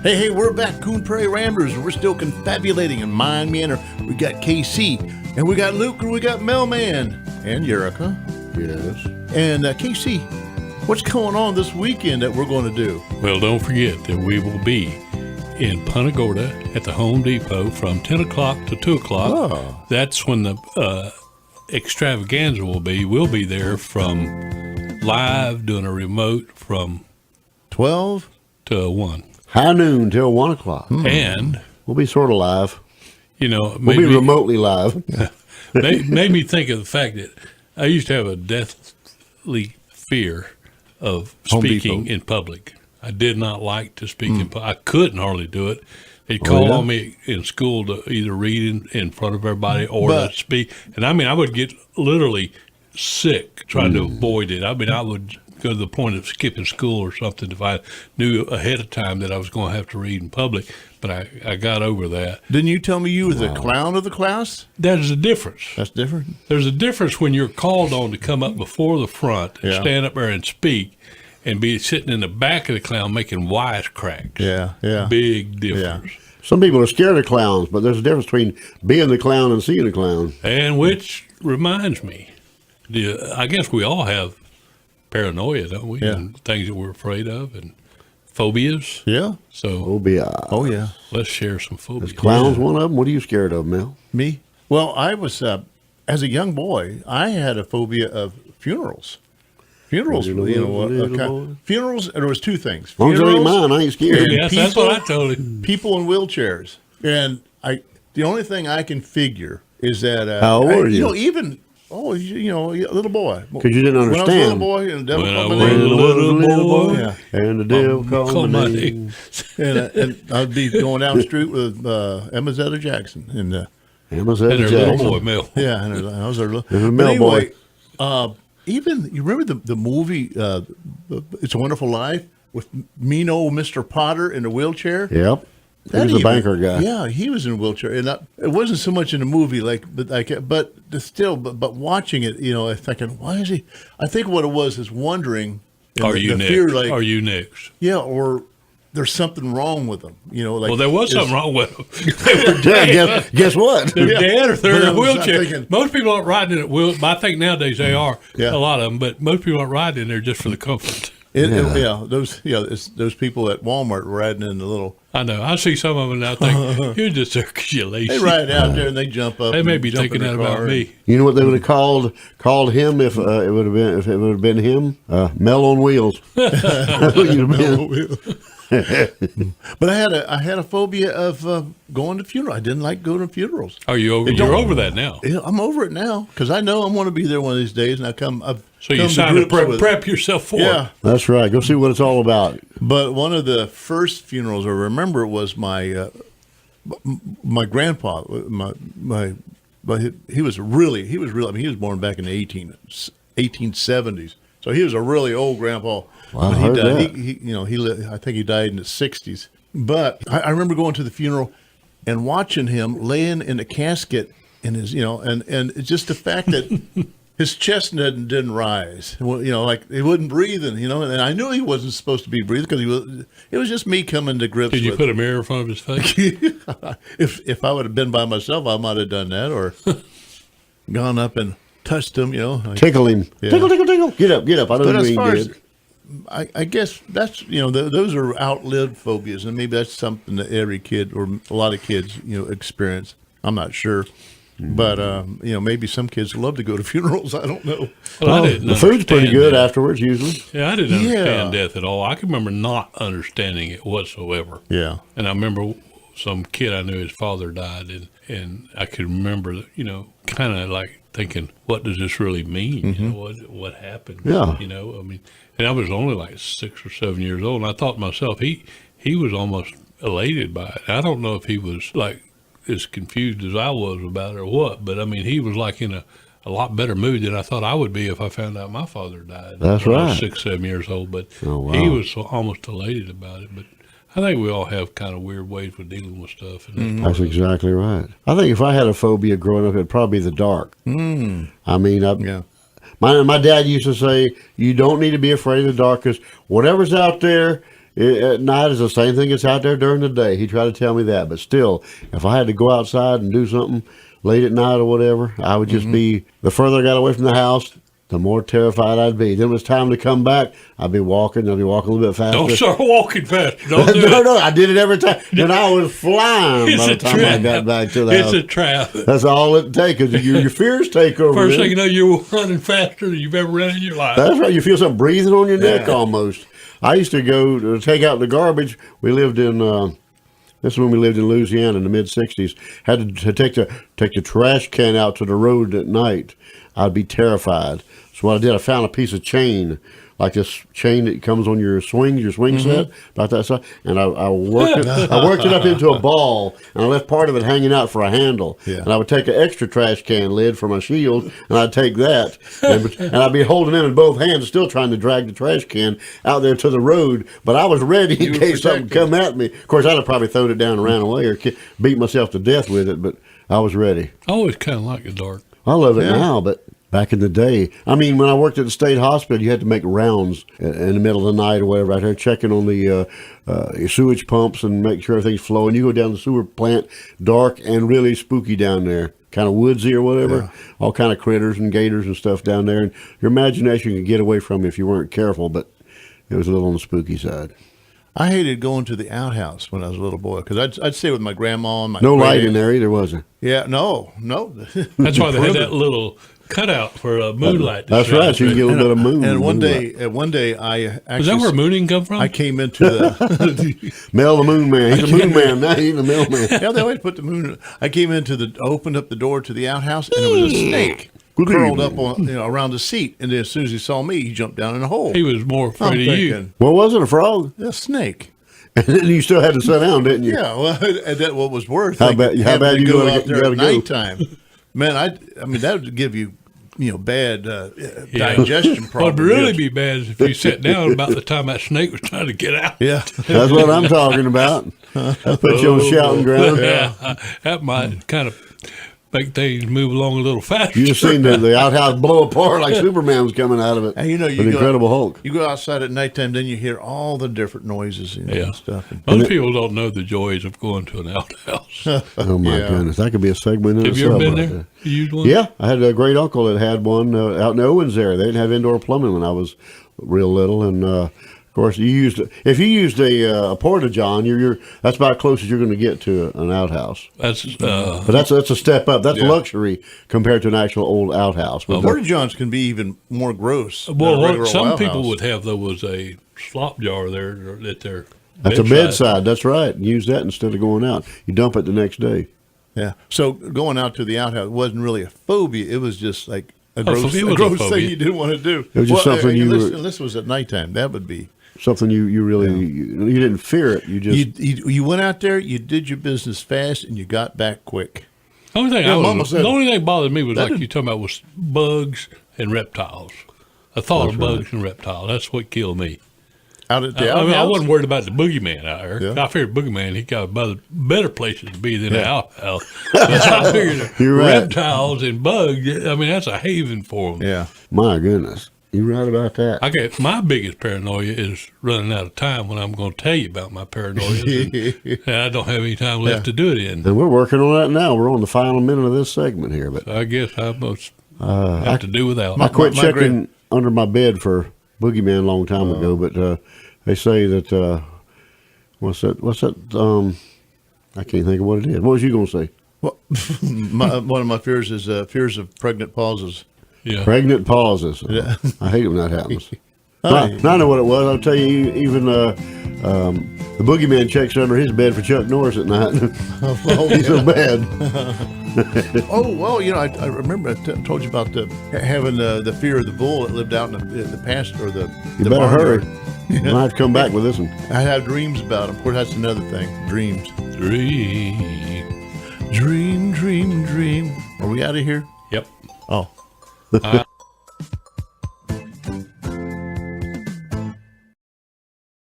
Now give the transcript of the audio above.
Hey, we're back, Coon Prairie Ramblers, and we're still confabulating in Mind Manor. We got KC, and we got Luke, and we got Mailman, and Yurika. Yes. And KC, what's going on this weekend that we're going to do? Well, don't forget that we will be in Punta Gorda at the Home Depot from 10 o'clock to 2 o'clock. Oh. That's when the extravaganza will be. We'll be there from live, doing a remote from 12 to 1. High noon till 1 o'clock. And, We'll be sort of live. you know, We'll be remotely live. made me think of the fact that I used to have a deathly fear of Home speaking Depot. in public. I did not like to speak in public. I couldn't hardly do it. They'd call on me in school to either read in front of everybody or to speak. And I mean, I would get literally sick trying to avoid it. I mean, I would go to the point of skipping school or something if I knew ahead of time that I was going to have to read in public. But I got over that. Didn't you tell me you were the clown of the class? There's a difference. That's different. There's a difference when you're called on to come up before the front and stand up there and speak and be sitting in the back of the clown making wisecracks. Yeah. Big difference. Some people are scared of clowns, but there's a difference between being the clown and seeing a clown. And which reminds me, I guess we all have paranoia, don't we? Yeah. And things that we're afraid of and phobias. Yeah. So Phobia. Oh, yeah. let's share some phobias. Is clowns one of them? What are you scared of, Mel? Me? Well, I was, as a young boy, I had a phobia of funerals. Funerals, funerals, and there was two things. As long as it ain't Funerals, mine, I ain't scared. Yes, that's what I told him. people in wheelchairs. And the only thing I can figure is that How old are you? A little boy. Because you didn't When I was a little understand. boy, and the devil When I called my was name. a little boy. Yeah. And the devil Call called my my name. name. And I'd be going down the street with Emma Zeta Jackson. And Emma And their little Jackson. boy, Mel. yeah, and I was there. But a male boy. Even you remember the movie "It's a Wonderful Life" with mean old Mr. Potter in the wheelchair. Yep. He was a banker guy. Yeah, he was in a wheelchair, and it wasn't so much in the movie, but watching it, I'm thinking, why is he? I think what it was is wondering. Are you next? Are you next? Yeah, or there's something wrong with them. Well, there was something wrong with them. Yeah, guess what? They're dead or they're But in I a was wheelchair. thinking- Most people aren't riding in a wheel. I think nowadays they are, Yeah. a lot of them, but most people aren't riding in there just for the comfort. It's those people at Walmart riding in the little. I know. I see some of them and I think, you're just there because you're lazy. They ride out there and they jump up. They may and be jump thinking in that their about car. me. You know what they would have called him if it would have been him? Mel on wheels. That's what you'd have been. But I had a phobia of going to funerals. I didn't like going to funerals. Are you over? You're over that now. Yeah, I'm over it now because I know I'm going to be there one of these days, and So you sign to prep yourself for Yeah, it. That's right. Go see what it's all about. but one of the first funerals I remember was my grandpa. He was really. I mean, he was born back in the 1870s, so he was a really old grandpa. Wow, But I he heard died. that. He lived, I think he died in the 60s. But I remember going to the funeral and watching him laying in a casket in his, and it's just the fact that his chest didn't rise. Well, like he wouldn't breathe, and I knew he wasn't supposed to be breathing because it was just me coming to grips. Did you with put a mirror in front of his face? if I would have been by myself, I might have done that or gone up and touched him. Tickle him. Yeah. Tickle, tickle, tickle. Get up, get up. I But don't as mean far as good. I guess that's those are outlived phobias, and maybe that's something that every kid or a lot of kids experience. I'm not sure, but maybe some kids love to go to funerals. I don't know. Well, I didn't The food's pretty understand good that. afterwards, usually. Yeah, I didn't understand Yeah. death at all. I can remember not understanding it whatsoever. Yeah, And I remember some kid I knew, his father died, and I could remember, kind of like thinking, what does this really mean? What happened? Yeah. I mean, and I was only like 6 or 7 years old, and I thought to myself, he was almost elated by it. I don't know if he was like as confused as I was about it or what, but I mean, he was like in a lot better mood than I thought I would be if I found out my father died. That's when I was right. 6, 7 years old, but Oh, wow. he was almost elated about it. But I think we all have kind of weird ways of dealing with stuff. And That's exactly right. I think if I had a phobia growing up, it'd probably be the dark. I mean, yeah. my dad used to say, you don't need to be afraid of the dark because whatever's out there, at night is the same thing that's out there during the day. He tried to tell me that, but still, if I had to go outside and do something late at night or whatever, I would just be, the further I got away from the house, the more terrified I'd be. Then when it was time to come back, I'd be walking a little bit faster. Don't start walking fast. Don't do it. No, I did it every time. Then I was flying by the time I got back to the house. It's a trap. That's all it takes, because your fears take over. First thing you know, you're running faster than you've ever run in your life. That's right. You feel something breathing on your neck almost. I used to go to take out the garbage. We lived in, this is when we lived in Louisiana in the mid-'60s. Had to take the trash can out to the road at night. I'd be terrified. So what I did, I found a piece of chain, like this chain that comes on your swing set, about that size, and I worked it up into a ball, and I left part of it hanging out for a handle. Yeah. And I would take an extra trash can lid for my shield, and I'd take that, and I'd be holding it in both hands, still trying to drag the trash can out there to the road. But I was ready in case something come at me. Of course, I'd have probably thrown it down and ran away or beat myself to death with it, but I was ready. I always kind of like the dark. I love it now, but back in the day, I mean, when I worked at the state hospital, you had to make rounds in the middle of the night or whatever out there, checking on the sewage pumps and make sure everything's flowing. You go down the sewer plant, dark and really spooky down there, kind of woodsy or whatever, all kind of critters and gators and stuff down there. And your imagination could get away from you if you weren't careful, but it was a little on the spooky side. I hated going to the outhouse when I was a little boy because I'd stay with my grandma and my no light in there either, was there? Yeah, no. That's why they had that little cutout for moonlight. That's right. So you can get a little bit of moon. And one day, I actually. Is that where mooning come from? I came into the Mel the Moon Man. He's a moon man now. He's a mailman. yeah, they always put the moon. I came opened up the door to the outhouse, and there was a snake curled up on around the seat. And then as soon as he saw me, he jumped down in a hole. He was more afraid of you. What was it? A frog? A snake. And then you still had to sit down, didn't you? Yeah, well, and that what was worse. How bad you go gotta out there go? at nighttime? Man, I mean that would give you bad digestion problems. What would really be bad is if you sat down about the time that snake was trying to get out. Yeah, that's what I'm talking about. Put you on shouting ground. Yeah, that might kind of make things move along a little faster. You just seen the outhouse blow apart like Superman was coming out of it. And you the Incredible Hulk. You go outside at nighttime, then you hear all the different noises and stuff. Most people don't know the joys of going to an outhouse. Oh my goodness, that could be a segment in Have itself. you ever been there? You used one? Yeah, I had a great uncle that had one out in Owens there. They didn't have indoor plumbing when I was real little, and of course, if you used a porta-john, that's about as close as you're going to get to an outhouse. But that's a step up. That's luxury compared to an actual old outhouse. Porta-johns can be even more gross. Well, what some people would have though was a slop jar there at their. That's a bedside. That's right. Use that instead of going out. You dump it the next day. Yeah. So going out to the outhouse wasn't really a phobia. It was just like a gross thing you didn't want to do. It was just something unless it was at nighttime. That would be. Something you really you didn't fear it. You just you went out there, you did your business fast, and you got back quick. The only thing that bothered me was like you talking about was bugs and reptiles. I thought of bugs and reptiles. That's what killed me. Out at the outhouse? I wasn't worried about the boogeyman out there. Yeah. I figured boogeyman, he got better places to be than the outhouse. I figured reptiles and bugs. I mean, that's a haven for them. Yeah. My goodness. You're right about that. My biggest paranoia is running out of time when I'm going to tell you about my paranoia. and I don't have any time left to do it in. And we're working on that now. We're on the final minute of this segment here. But so I guess I must have to do without. I quit checking under my bed for boogeyman a long time ago, but they say that, what's that? I can't think of what it is. What was you going to say? Well, one of my fears is fears of pregnant pauses. Yeah. Pregnant pauses. Yeah. I hate when that happens. I know what it was. I'll tell you, even the boogeyman checks under his bed for Chuck Norris at night. He's so bad. I remember I told you about having the fear of the bull that lived out in the pasture or the. You better hurry. You might have to come back with this one. I have dreams about him. Of course, that's another thing. Dreams. Dream. Are we out of here? Yep. Oh.